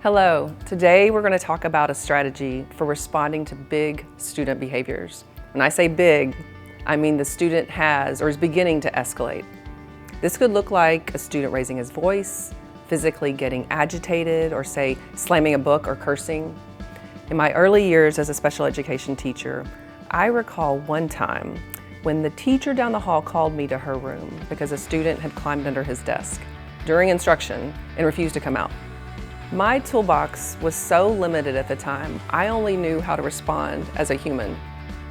Hello, today we're going to talk about a strategy for responding to big student behaviors. When I say big, I mean the student has or is beginning to escalate. This could look like a student raising his voice, physically getting agitated, or say slamming a book or cursing. In my early years as a special education teacher, I recall one time when the teacher down the hall called me to her room because a student had climbed under his desk during instruction and refused to come out. My toolbox was so limited at the time, I only knew how to respond as a human,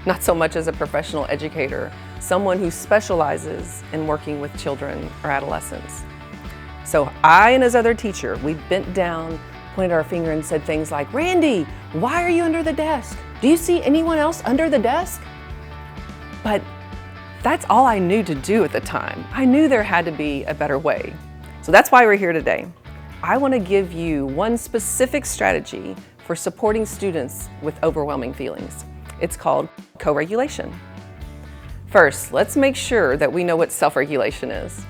not so much as a professional educator, someone who specializes in working with children or adolescents. So I and his other teacher, we bent down, pointed our finger and said things like, "Randy, why are you under the desk? Do you see anyone else under the desk?" But that's all I knew to do at the time. I knew there had to be a better way. So that's why we're here today. I want to give you one specific strategy for supporting students with overwhelming feelings. It's called co-regulation. First, let's make sure that we know what self-regulation is.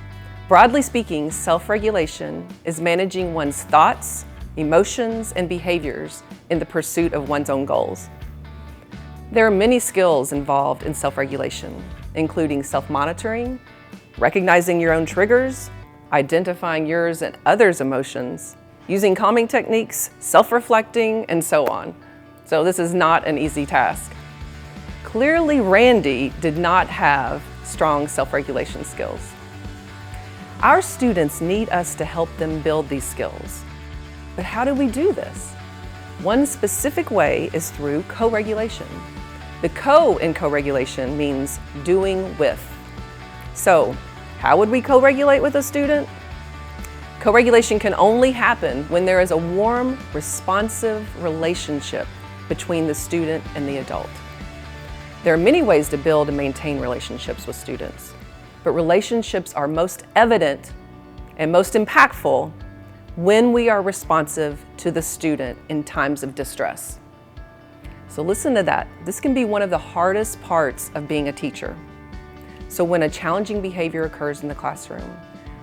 Broadly speaking, self-regulation is managing one's thoughts, emotions, and behaviors in the pursuit of one's own goals. There are many skills involved in self-regulation, including self-monitoring, recognizing your own triggers, identifying yours and others' emotions, using calming techniques, self-reflecting, and so on. So this is not an easy task. Clearly, Randy did not have strong self-regulation skills. Our students need us to help them build these skills. But how do we do this? One specific way is through co-regulation. The co in co-regulation means doing with. So, how would we co-regulate with a student? Co-regulation can only happen when there is a warm, responsive relationship between the student and the adult. There are many ways to build and maintain relationships with students, but relationships are most evident and most impactful when we are responsive to the student in times of distress. So listen to that. This can be one of the hardest parts of being a teacher. So when a challenging behavior occurs in the classroom,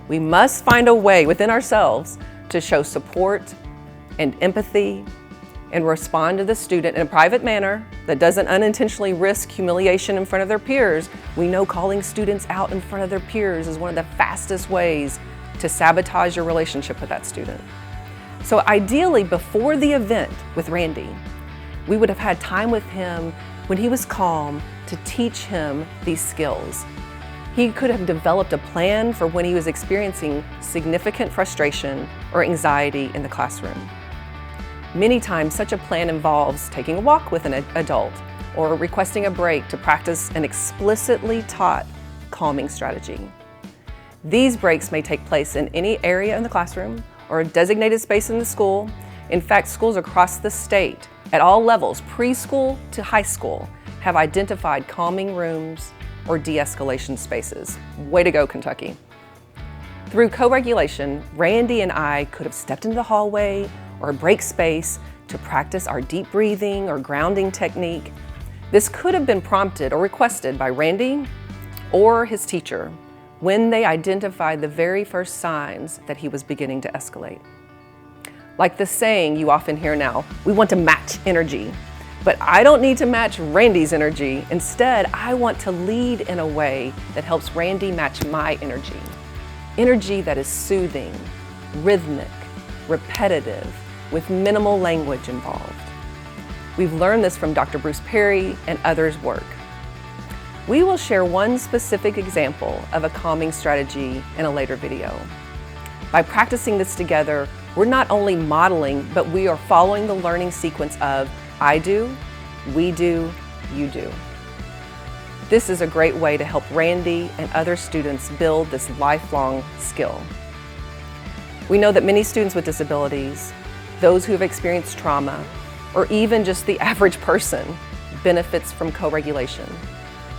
we must find a way within ourselves to show support and empathy and respond to the student in a private manner that doesn't unintentionally risk humiliation in front of their peers. We know calling students out in front of their peers is one of the fastest ways to sabotage your relationship with that student. So ideally, before the event with Randy, we would have had time with him when he was calm to teach him these skills. He could have developed a plan for when he was experiencing significant frustration or anxiety in the classroom. Many times, such a plan involves taking a walk with an adult or requesting a break to practice an explicitly taught calming strategy. These breaks may take place in any area in the classroom or a designated space in the school. In fact, schools across the state at all levels, preschool to high school, have identified calming rooms or de-escalation spaces. Way to go, Kentucky. Through co-regulation, Randy and I could have stepped into the hallway or a break space to practice our deep breathing or grounding technique. This could have been prompted or requested by Randy or his teacher when they identified the very first signs that he was beginning to escalate. Like the saying you often hear now, we want to match energy. But I don't need to match Randy's energy. Instead, I want to lead in a way that helps Randy match my energy. Energy that is soothing, rhythmic, repetitive, with minimal language involved. We've learned this from Dr. Bruce Perry and others' work. We will share one specific example of a calming strategy in a later video. By practicing this together, we're not only modeling, but we are following the learning sequence of I do, we do, you do. This is a great way to help Randy and other students build this lifelong skill. We know that many students with disabilities, those who have experienced trauma, or even just the average person, benefits from co-regulation.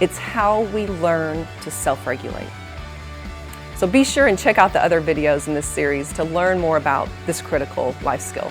It's how we learn to self-regulate. So be sure and check out the other videos in this series to learn more about this critical life skill.